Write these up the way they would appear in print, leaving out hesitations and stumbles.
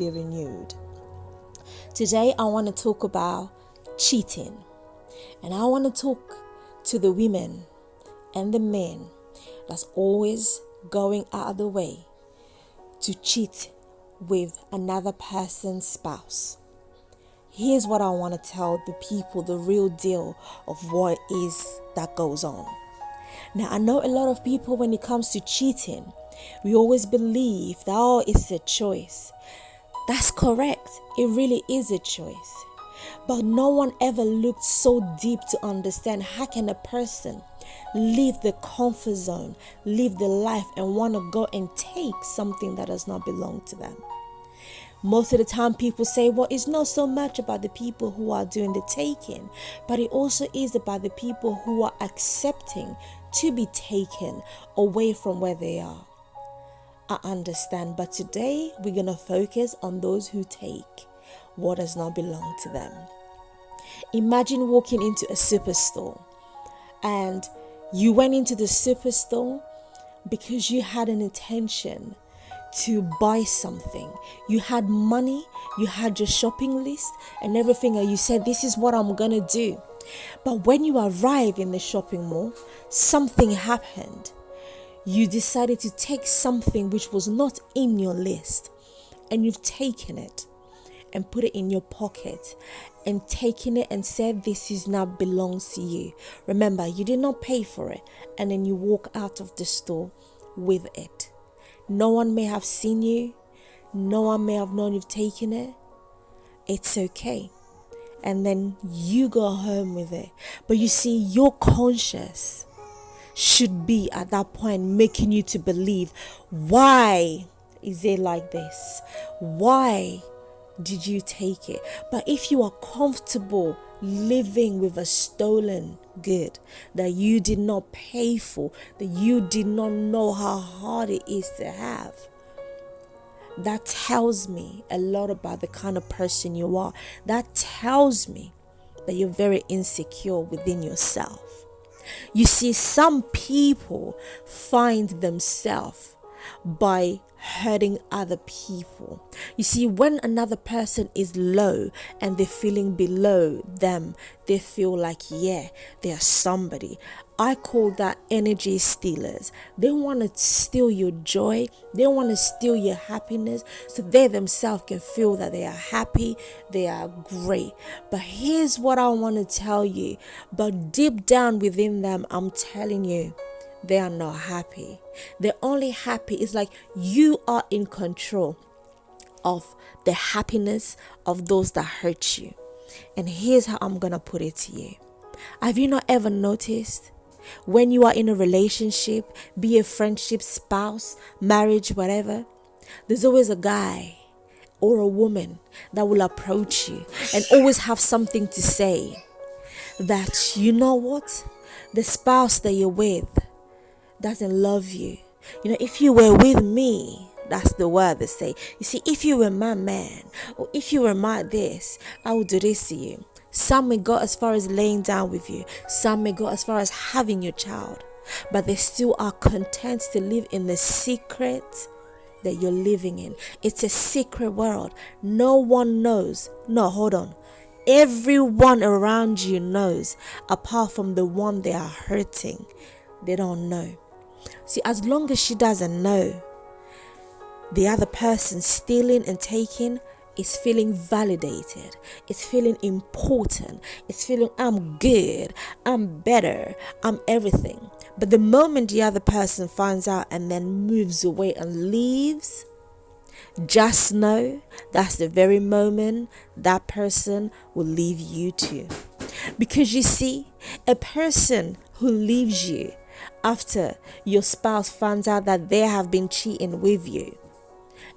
be renewed. Today, I want to talk about cheating. And I want to talk to the women and the men that's always going out of the way to cheat with another person's spouse. Here's what I want to tell the people, the real deal of what is that goes on. Now, I know a lot of people, when it comes to cheating, we always believe that, oh, it's a choice. That's correct. It really is a choice. But no one ever looked so deep to understand, how can a person leave the comfort zone, live the life, and want to go and take something that does not belong to them? Most of the time people say, well, it's not so much about the people who are doing the taking, but it also is about the people who are accepting to be taken away from where they are. I understand, but today we're going to focus on those who take what does not belong to them. Imagine walking into a superstore, and you went into the superstore because you had an intention to buy something. You had money, you had your shopping list and everything, and you said, this is what I'm gonna do. But when you arrive in the shopping mall, something happened. You decided to take something which was not in your list, and you've taken it and put it in your pocket and taken it and said, this is now belongs to you. Remember, you did not pay for it, and then you walk out of the store with it. No one may have seen you. No one may have known you've taken it. It's okay. And then you go home with it. But you see, your conscience should be at that point making you to believe, why is it like this? Why did you take it? But if you are comfortable living with a stolen good that you did not pay for, that you did not know how hard it is to have, that tells me a lot about the kind of person you are. That tells me that you're very insecure within yourself. You see, some people find themselves by hurting other people. You see, when another person is low and they're feeling below them, they feel like, yeah, they're somebody. I call that energy stealers. They want to steal your joy. They want to steal your happiness so they themselves can feel that they are happy, they are great. But here's what I want to tell you. But deep down within them, I'm telling you, they are not happy. They're only happy. It's like you are in control of the happiness of those that hurt you. And here's how I'm going to put it to you. Have you not ever noticed when you are in a relationship, be it friendship, spouse, marriage, whatever, there's always a guy or a woman that will approach you and always have something to say that, you know what, the spouse that you're with doesn't love you. You know, if you were with me, that's the word they say. You see, if you were my man, or if you were my this, I would do this to you. Some may go as far as laying down with you. Some may go as far as having your child. But they still are content to live in the secret that you're living in. It's a secret world. No one knows. No, hold on. Everyone around you knows, apart from the one they are hurting. They don't know. See, as long as she doesn't know, the other person stealing and taking is feeling validated. It's feeling important. It's feeling, I'm good, I'm better, I'm everything. But the moment the other person finds out and then moves away and leaves, just know that's the very moment that person will leave you too. Because you see, a person who leaves you after your spouse finds out that they have been cheating with you,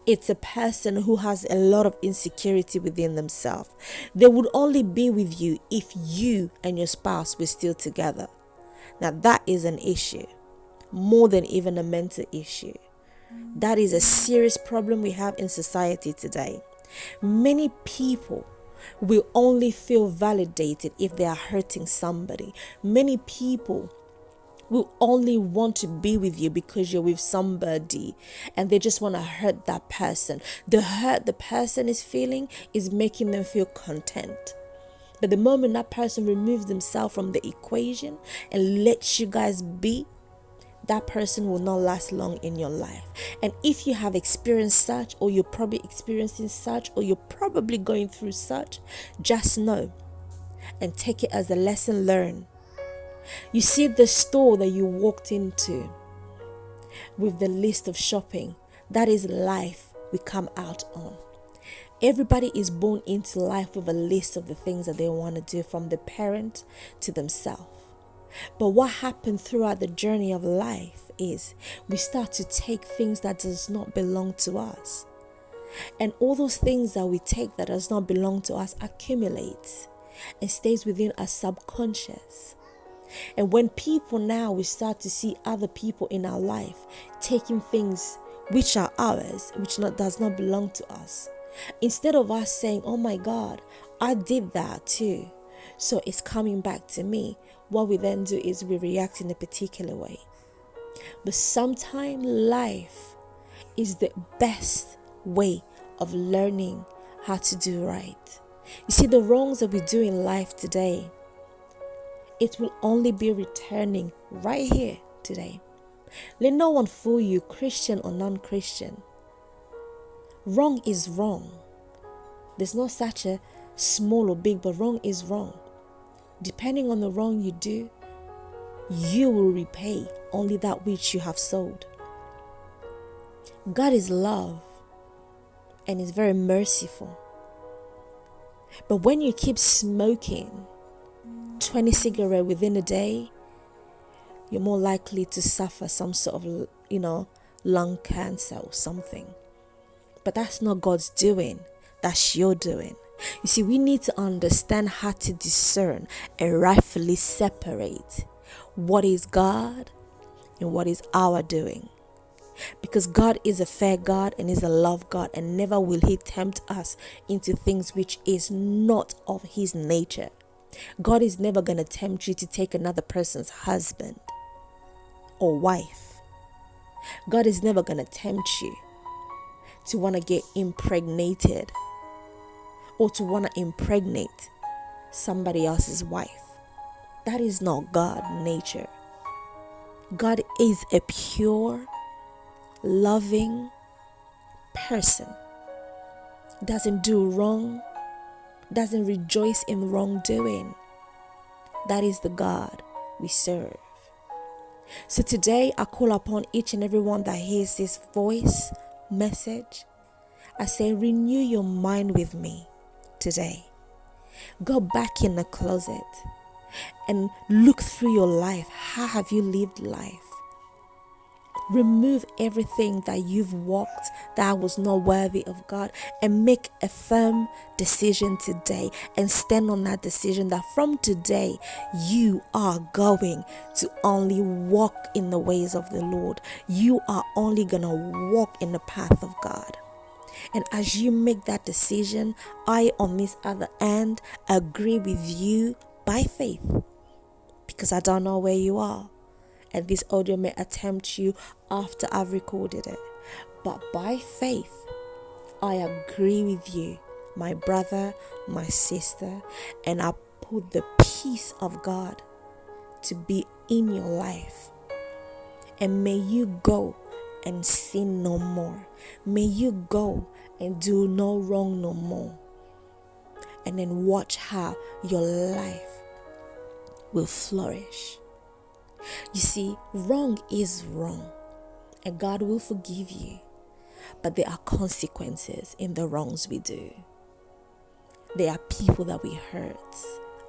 it's a person who has a lot of insecurity within themselves. They would only be with you if you and your spouse were still together. Now that is an issue, more than even a mental issue. That is a serious problem we have in society today. Many people will only feel validated if they are hurting somebody. Many people will only want to be with you because you're with somebody and they just want to hurt that person. The hurt the person is feeling is making them feel content. But the moment that person removes themselves from the equation and lets you guys be, that person will not last long in your life. And if you have experienced such, or you're probably experiencing such, or you're probably going through such, just know and take it as a lesson learned. You see the store that you walked into with the list of shopping, that is life we come out on. Everybody is born into life with a list of the things that they want to do, from the parent to themselves. But what happened throughout the journey of life is we start to take things that does not belong to us. And all those things that we take that does not belong to us accumulates and stays within our subconscious. And when people now, we start to see other people in our life taking things which are ours, which does not belong to us. Instead of us saying, oh my God, I did that too, so it's coming back to me, what we then do is we react in a particular way. But sometimes life is the best way of learning how to do right. You see, the wrongs that we do in life today, it will only be returning right here today. Let no one fool you, Christian or non-Christian. Wrong is wrong. There's no such a small or big, but wrong is wrong. Depending on the wrong you do, you will repay only that which you have sowed. God is love and is very merciful. But when you keep smoking 20 cigarettes within a day, you're more likely to suffer some sort of, lung cancer or something. But that's not God's doing. That's your doing. You see, we need to understand how to discern and rightfully separate what is God and what is our doing. Because God is a fair God and is a love God, and never will He tempt us into things which is not of His nature. God is never going to tempt you to take another person's husband or wife. God is never going to tempt you to want to get impregnated or to want to impregnate somebody else's wife. That is not God's nature. God is a pure, loving person. Doesn't do wrong, doesn't rejoice in wrongdoing. That is the God we serve. So today I call upon each and everyone that hears this voice message. I say, renew your mind with me today. Go back in the closet and look through your life. How have you lived life? Remove everything that you've walked that was not worthy of God, and make a firm decision today and stand on that decision that from today you are going to only walk in the ways of the Lord. You are only going to walk in the path of God. And as you make that decision, I on this other end agree with you by faith, because I don't know where you are. And this audio may attempt you after I've recorded it. But by faith, I agree with you, my brother, my sister, and I put the peace of God to be in your life. And may you go and sin no more. May you go and do no wrong no more. And then watch how your life will flourish. You see, wrong is wrong, and God will forgive you, but there are consequences in the wrongs we do. There are people that we hurt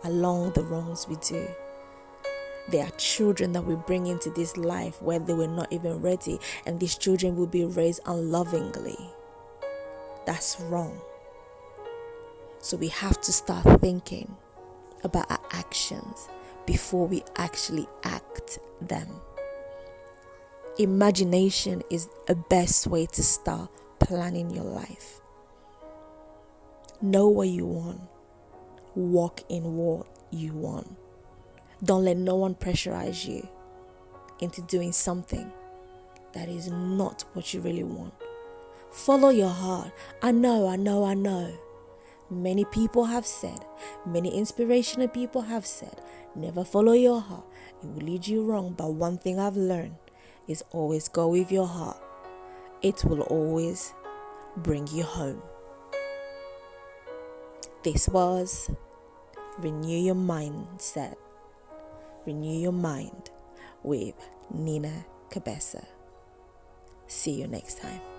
along the wrongs we do. There are children that we bring into this life where they were not even ready, and these children will be raised unlovingly. That's wrong. So we have to start thinking about our actions before we actually act them. Imagination is the best way to start planning your life. Know what you want. Walk in what you want. Don't let no one pressurize you. into doing something that is not what you really want. Follow your heart. I know. Many people have said, many inspirational people have said, never follow your heart. It will lead you wrong. But one thing I've learned is always go with your heart. It will always bring you home. This was Renew Your Mindset. Renew Your Mind with Niina Kabesa. See you next time.